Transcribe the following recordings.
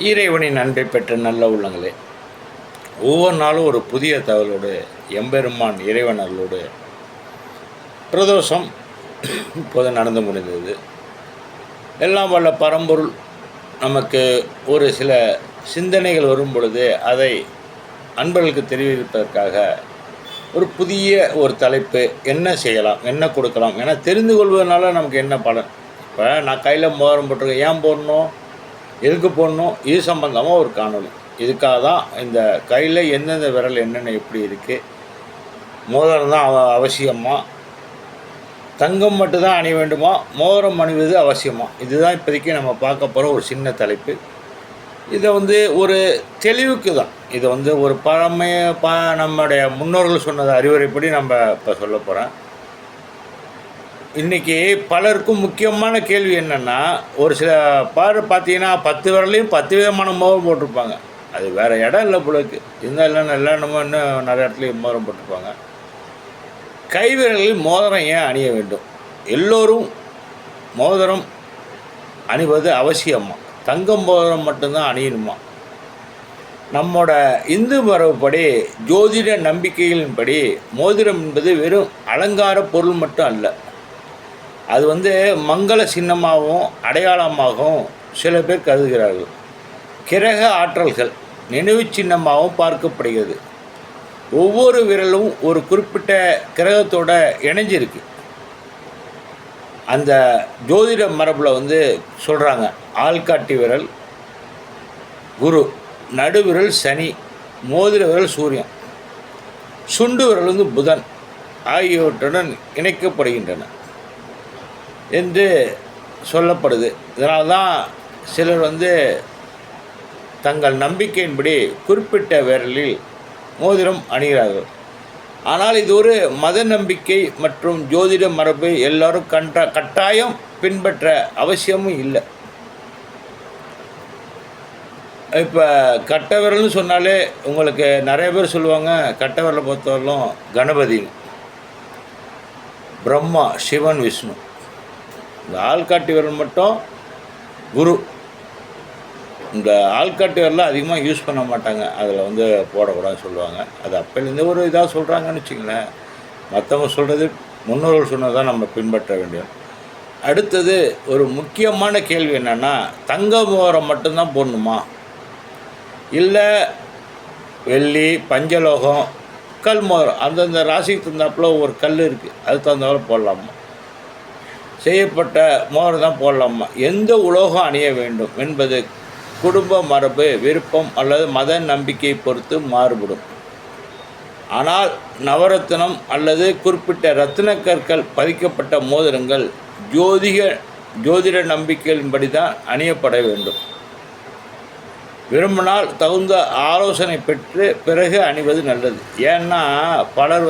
இறைவனின் அன்பை பெற்ற நல்ல உள்ளங்களே, ஒவ்வொரு நாளும் ஒரு புதிய தகவலோடு எம்பெருமான் இறைவனர்களோடு பிரதோஷம் இப்போது நடந்து முடிந்தது. எல்லாம் வல்ல பரம்பொருள் நமக்கு ஒரு சில சிந்தனைகள் வரும் பொழுது அதை அன்பர்களுக்கு தெரிவிப்பதற்காக ஒரு புதிய ஒரு தலைப்பு, என்ன செய்யலாம், என்ன கொடுக்கலாம் என தெரிந்து கொள்வதனால நமக்கு என்ன பலன். இப்போ நான் கையில் மோதிரம் போட்டிருக்கேன், ஏன் போடணும், எதுக்கு போடணும், இது சம்பந்தமாக ஒரு காணொலி. இதுக்காக தான் இந்த கையில் எந்தெந்த விரல் என்னென்ன எப்படி இருக்குது, மோதிரம் தான் அவசியமா, தங்கம் மட்டும்தான் அணிய வேண்டுமா, மோதிரம் அணிவது அவசியமா, இதுதான் இப்போதைக்கு நம்ம பார்க்க போகிற ஒரு சின்ன தலைப்பு. இதை ஒரு தெளிவுக்கு தான், இதை ஒரு பழமைய நம்முடைய முன்னோர்கள் சொன்னது அறிவுரைப்படி நம்ம இப்போ சொல்ல போகிறேன். இன்றைக்கி பலருக்கும் முக்கியமான கேள்வி என்னென்னா, ஒரு சில பார்த்தீங்கன்னா 10 விரலையும் 10 விதமான மோதிரம் போட்டிருப்பாங்க. அது வேறு இடம் இல்லை போலருக்கு, இருந்தால் இல்லைன்னா எல்லா இன்னும் நிறைய இடத்துலையும் மோதிரம் போட்டிருப்பாங்க. கைவிரலில் மோதிரம் ஏன் அணிய வேண்டும்? எல்லோரும் மோதிரம் அணிவது அவசியமா? தங்கம் மோதிரம் மட்டும்தான் அணியணுமா? நம்மோட இந்து மரபுப்படி, ஜோதிட நம்பிக்கைகளின்படி மோதிரம் என்பது வெறும் அலங்கார பொருள் மட்டும் அல்ல. அது மங்கள சின்னமாகவும் அடையாளமாகவும் சில பேர் கருதுகிறார்கள். கிரக ஆற்றல்கள் நினைவு சின்னமாகவும் பார்க்கப்படுகிறது. ஒவ்வொரு விரலும் ஒரு குறிப்பிட்ட கிரகத்தோட இணைஞ்சிருக்கு. அந்த ஜோதிட மரபில் சொல்கிறாங்க, ஆள்காட்டி விரல் குரு, நடுவிரல் சனி, மோதிர விரல் சூரியன், சுண்டு விரல் புதன் ஆகியவற்றுடன் இணைக்கப்படுகின்றன என்று சொல்லப்படுது. இதனால் தான் சிலர் தங்கள் நம்பிக்கையின்படி குறிப்பிட்ட விரலில் மோதிரம் அணிகிறார்கள். ஆனால் இது ஒரு மத நம்பிக்கை மற்றும் ஜோதிட மரபை எல்லோரும் கட்டாயம் பின்பற்ற அவசியமும் இல்லை. இப்போ கட்ட விரல்னு சொன்னாலே உங்களுக்கு நிறைய பேர் சொல்லுவாங்க, கட்ட விரலை பொறுத்தவரையிலும் கணபதி, பிரம்மா, சிவன், விஷ்ணு. இந்த ஆள்காட்டி விரல் மட்டும் குரு. இந்த ஆள்காட்டி விரலை அதிகமாக யூஸ் பண்ண மாட்டாங்க, அதில் போடக்கூடாதுன்னு சொல்லுவாங்க. அது அப்போலேருந்து ஒரு இதாக சொல்கிறாங்கன்னு வச்சுங்களேன். மற்றவங்க சொல்கிறது, முன்னோர்கள் சொன்னது தான் நம்ம பின்பற்ற வேண்டியது. அடுத்தது ஒரு முக்கியமான கேள்வி என்னென்னா, தங்க மோதிரம் மட்டும்தான் போடணுமா, இல்லை வெள்ளி, பஞ்சலோகம், கல் மோதிரம் அந்தந்த ராசிக்கு தந்தாப்பில் ஒரு கல் இருக்குது, அது தந்தாலும் போடலாமா, செய்யப்பட்ட மோதிரம் தான் போடலாமா, எந்த உலோகம் அணிய வேண்டும் என்பது குடும்ப மரபு, விருப்பம் அல்லது மத நம்பிக்கையை பொறுத்து மாறுபடும். ஆனால் நவரத்னம் அல்லது குறிப்பிட்ட இரத்தின கற்கள் பதிக்கப்பட்ட மோதிரங்கள் ஜோதிட நம்பிக்கையின்படி தான் அணியப்பட வேண்டும். விரும்பினால் தகுந்த ஆலோசனை பெற்று பிறகு அணிவது நல்லது. ஏன்னா பலர்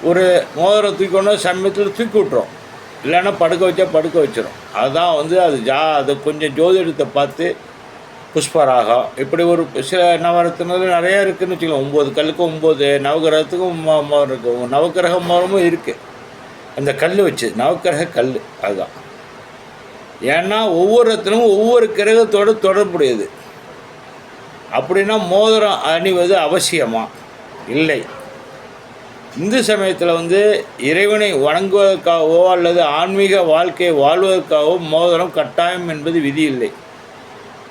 ஒரு மோதிரம் தூக்கி சமயத்தில் தூக்கி விட்டுரும், இல்லைன்னா படுக்க வச்சா படுக்க வச்சிடும். அதுதான் அது கொஞ்சம் ஜோதிடத்தை பார்த்து புஷ்பராகம் இப்படி ஒரு சில நவரத்தினத்தில் நிறையா இருக்குதுன்னு வச்சுக்கலாம். 9 கல்லுக்கு 9 நவகிரகத்துக்கும் மோதிரம் இருக்குது, நவக்கிரக மோதிரமும் இருக்குது. அந்த கல் வச்சு நவக்கிரக கல், அதுதான். ஏன்னா ஒவ்வொரு ரத்தினமும் ஒவ்வொரு கிரகத்தோடு தொடர்புடையது. அப்படின்னா மோதிரம் அணிவது அவசியமா? இல்லை. இந்து சமயத்தில் இறைவனை வணங்குவதற்காகவோ அல்லது ஆன்மீக வாழ்க்கையை வாழ்வதற்காகவோ மோதிரம் கட்டாயம் என்பது விதி இல்லை.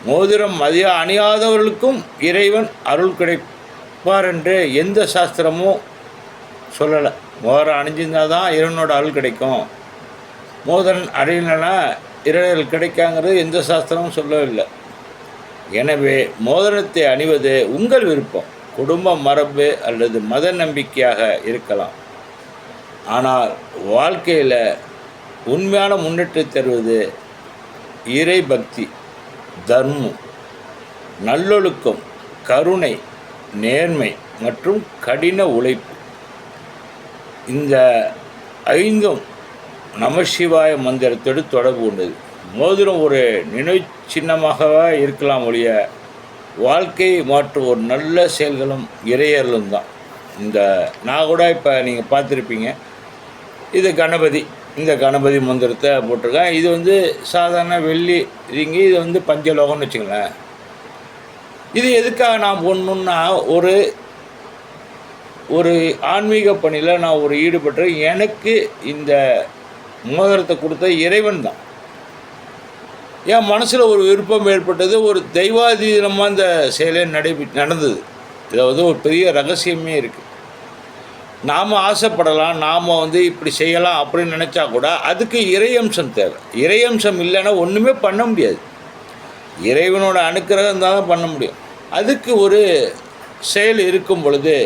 மோதிரம் அணியாதவர்களுக்கும் இறைவன் அருள் கிடைப்பார் என்று எந்த சாஸ்திரமும் சொல்லலை. மோதிரம் அணிஞ்சிருந்தால் தான் இறைவனோட அருள் கிடைக்கும், மோதிரம் அணியலைன்னா இறைவன் கிடைக்காங்கிறது எந்த சாஸ்திரமும் சொல்லவில்லை. எனவே மோதிரத்தை அணிவது உங்கள் விருப்பம், குடும்ப மரபு அல்லது மத நம்பிக்கையாக இருக்கலாம். ஆனால் வாழ்க்கையில் உண்மையான முன்னேற்றம் தருவது இறை பக்தி, தர்மம், நல்லொழுக்கம், கருணை, நேர்மை மற்றும் கடின உழைப்பு. இந்த 5ம் நமசிவாய மந்திரத்தோடு தொடர்பு கொண்டது. மோதிரம் ஒரு நினைவு சின்னமாகவே இருக்கலாம் ஒழிய வாழ்க்கையை மாற்றும் ஒரு நல்ல செயல்களும் இறையர்களும் தான். நான் கூட இப்போ நீங்கள் பார்த்துருப்பீங்க, இது கணபதி, இந்த கணபதி மந்திரத்தை போட்டிருக்கேன். இது வந்து சாதாரண வெள்ளி ரிங்கு, இது வந்து பஞ்சலோகம்னு வச்சுங்களேன். இது எதுக்காக நான் போடணுன்னா, ஒரு ஒரு ஆன்மீக பணியில் நான் ஒரு ஈடுபட்டு எனக்கு இந்த மோதிரத்தை கொடுத்த இறைவன் தான். என் மனசில் ஒரு விருப்பம் ஏற்பட்டது, ஒரு தெய்வாதீனமாக இந்த செயலே நடந்தது. இதில் வந்து ஒரு பெரிய ரகசியமே இருக்குது. நாம் ஆசைப்படலாம், நாம் வந்து இப்படி செய்யலாம் அப்படின்னு நினச்சா கூட அதுக்கு இறையம்சம் தேவை. இறையம்சம் இல்லைன்னா ஒன்றுமே பண்ண முடியாது. இறைவனோட அனுக்கிரகம் இருந்தால் தான் பண்ண முடியும். அதுக்கு ஒரு செயல் இருக்கும் பொழுது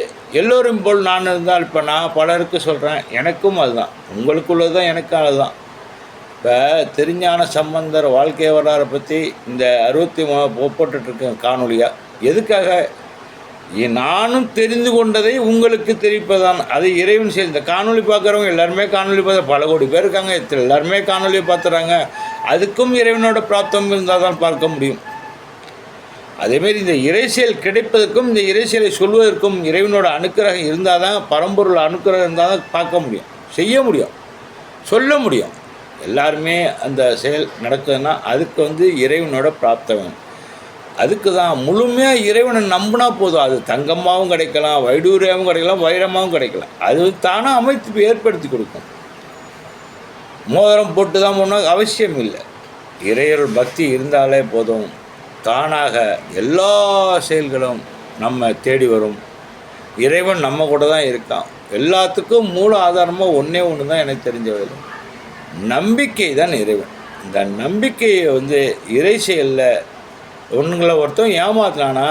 எல்லோரும் போல் நான் இருந்தால், இப்போ நான் பலருக்கு சொல்கிறேன், எனக்கும் அதுதான், உங்களுக்குள்ளது தான், எனக்கும் அதுதான். இப்போ திருஞான சம்பந்தர் வாழ்க்கை வரலாறை பற்றி இந்த 63 போட்டுட்ருக்கேன் காணொலியாக. எதுக்காக? நானும் தெரிந்து கொண்டதை உங்களுக்கு தெரிவிப்பதான். அது இறைவன் செயல். இந்த காணொலி பார்க்குறவங்க எல்லாருமே காணொலி பார்த்து பல கோடி பேர் இருக்காங்க, எல்லாருமே காணொலியை பார்த்துறாங்க. அதுக்கும் இறைவனோட பிராப்தம் இருந்தால் தான் பார்க்க முடியும். அதேமாரி இந்த இறைசியல் கிடைப்பதற்கும் இந்த இறைசியலை சொல்வதற்கும் இறைவனோட அனுக்கிரகம் இருந்தால் தான், பரம்பொருள் அனுக்கிரகம் இருந்தால் தான் பார்க்க முடியும், செய்ய முடியும், சொல்ல முடியும். எல்லாருமே அந்த செயல் நடக்குதுன்னா அதுக்கு வந்து இறைவனோட பிராப்தம் வேணும். அதுக்கு தான் முழுமையாக இறைவனை நம்பினா போதும். அது தங்கமாகவும் கிடைக்கலாம், வைடூரியாகவும் கிடைக்கலாம், வைரமாகவும் கிடைக்கலாம். அது தானாக அமைத்து ஏற்படுத்தி கொடுக்கும். மோதிரம் போட்டு தான் போனால் அவசியம் இல்லை. இறையருள் பக்தி இருந்தாலே போதும், தானாக எல்லா செயல்களும் நம்ம தேடி வரும். இறைவன் நம்ம கூட தான் இருக்கான். எல்லாத்துக்கும் மூல ஆதாரமாக ஒன்றே ஒன்று தான் எனக்கு தெரிஞ்ச வேலை, நம்பிக்கை தான் இறைவன். இந்த நம்பிக்கையை வந்து இறை செயலில் ஒன்றுங்களை ஒருத்தன் ஏமாத்தினானா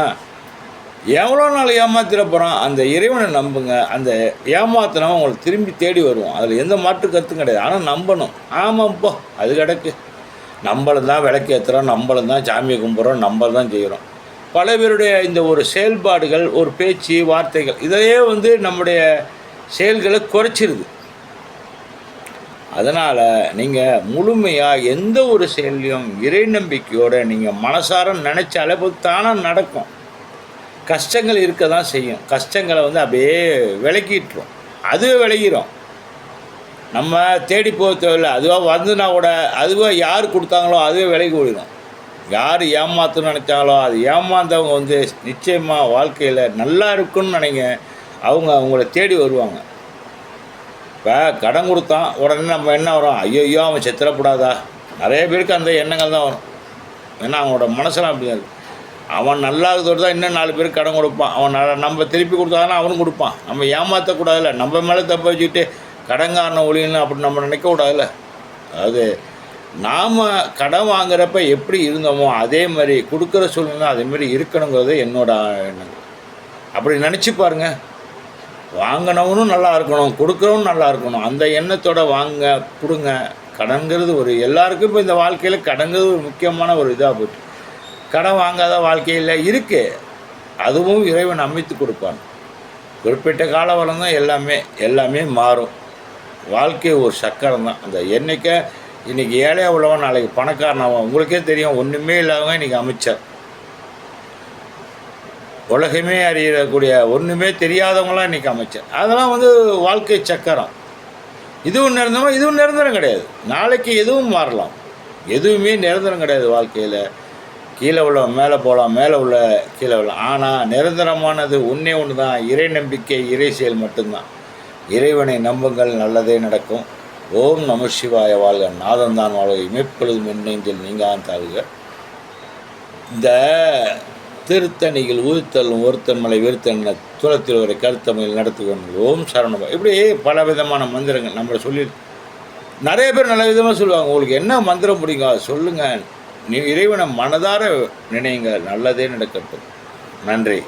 எவ்வளோ நாள் ஏமாத்திர போகிறான். அந்த இறைவனை நம்புங்க. அந்த ஏமாத்தினவன் உங்களுக்கு திரும்பி தேடி வருவோம். அதில் எந்த மாற்று கருத்தும் கிடையாது. ஆனால் நம்பணும். ஆமாப்போ அது கிடக்கு. நம்மளும் தான் விளக்கு ஏற்றுறோம், நம்மளும் தான் சாமியை கும்பிட்றோம், நம்ம தான் செய்கிறோம். பல பேருடைய இந்த ஒரு செயல்பாடுகள், ஒரு பேச்சு, வார்த்தைகள், இதையே வந்து நம்முடைய செயல்களை குறைச்சிருது. அதனால் நீங்கள் முழுமையாக எந்த ஒரு செயலையும் இறை நம்பிக்கையோடு நீங்கள் மனசார நினச்சாலே போது தானாக நடக்கும். கஷ்டங்கள் இருக்க தான் செய்யும். கஷ்டங்களை வந்து அப்படியே விலக்கிட்டுரும், அதுவே விலகிடும். நம்ம தேடி போக தேவையில்லை. அதுவாக வந்துனா கூட அதுவாக யார் கொடுத்தாங்களோ அதுவே விலகி ஓடிடும். யார் ஏமாற்றணும்னு நினச்சாங்களோ அது ஏமாந்தவங்க வந்து நிச்சயமாக வாழ்க்கையில் நல்லா இருக்குன்னு நினைங்க, அவங்க அவங்கள தேடி வருவாங்க. இப்போ கடன் கொடுத்தான் உடனே நம்ம என்ன வரும், ஐயோ அவன் செத்துறக்கூடாதா. நிறைய பேருக்கு அந்த எண்ணங்கள் தான் வரும். ஏன்னா அவனோட மனசெல்லாம் அப்படி தான் இருக்குது. அவன் நல்லா இருக்கிறதோடு தான் இன்னும் 4 பேருக்கு கடன் கொடுப்பான். அவன் நம்ம திருப்பி கொடுத்தாங்கன்னா அவனும் கொடுப்பான். நம்ம ஏமாற்றக்கூடாதுல்ல, நம்ம மேலே தப்ப வச்சுக்கிட்டு கடன்காரனை ஒழியணும் அப்படி நம்ம நினைக்கக்கூடாதுல்ல. அதாவது நாம் கடன் வாங்குறப்ப எப்படி இருந்தோமோ அதே மாதிரி கொடுக்குற சூழ்நிலை அதேமாரி இருக்கணுங்கிறது என்னோட எண்ணங்கள். அப்படி நினச்சி பாருங்கள். வாங்கினவனும் நல்லா இருக்கணும், கொடுக்குறவனும் நல்லா இருக்கணும். அந்த எண்ணத்தோடு வாங்க, கொடுங்க. கடன்கிறது ஒரு எல்லாருக்கும் இப்போ இந்த வாழ்க்கையில் கடன்கிறது ஒரு முக்கியமான ஒரு இதாக போச்சு. கடன் வாங்காத வாழ்க்கையில் இருக்குது. அதுவும் இறைவன் அமைத்து கொடுப்பான். குறிப்பிட்ட காலம் தான் எல்லாமே மாறும். வாழ்க்கை ஒரு சக்கரம் தான். அந்த என்னைக்கு இன்றைக்கி ஏழையாக உள்ளவன் நாளைக்கு பணக்காரனாகும். உங்களுக்கே தெரியும், ஒன்றுமே இல்லாதவங்க இன்றைக்கி அமைச்சர். உலகமே அறியக்கூடிய ஒன்றுமே தெரியாதவங்களாம் இன்றைக்கி அமைச்சர். அதெல்லாம் வந்து வாழ்க்கை சக்கரம். இதுவும் நிரந்தரமாக, இதுவும் நிரந்தரம் கிடையாது. நாளைக்கு எதுவும் மாறலாம். எதுவுமே நிரந்தரம் கிடையாது வாழ்க்கையில். கீழே உள்ள மேலே போகலாம், மேலே உள்ள கீழே விடலாம். ஆனால் நிரந்தரமானது ஒன்றே ஒன்று தான், இறை நம்பிக்கை, இறை செயல் மட்டும்தான். இறைவனை நம்புங்கள், நல்லதே நடக்கும். ஓம் நம சிவாய வாழ்க. நாதந்தான் வாழ்க. இமைப்பொழுதும் எண்ணெஞ்சில் நீங்கான் தாழ்க. இந்த திருத்தணிகள் ஊழ்த்தலும் ஒருத்தன் மலை விருத்தன துளத்தில் ஒரு கருத்தமையில் நடத்துக்கணும். ஓம் சரணம். இப்படி பல விதமான மந்திரங்கள் நம்மளை சொல்லி நிறைய பேர் நல்ல விதமாக சொல்லுவாங்க. உங்களுக்கு என்ன மந்திரம் பிடிக்கும் அதை சொல்லுங்கள். நீ இறைவனை மனதார நினைங்க, நல்லதே நடக்கட்டும். நன்றி.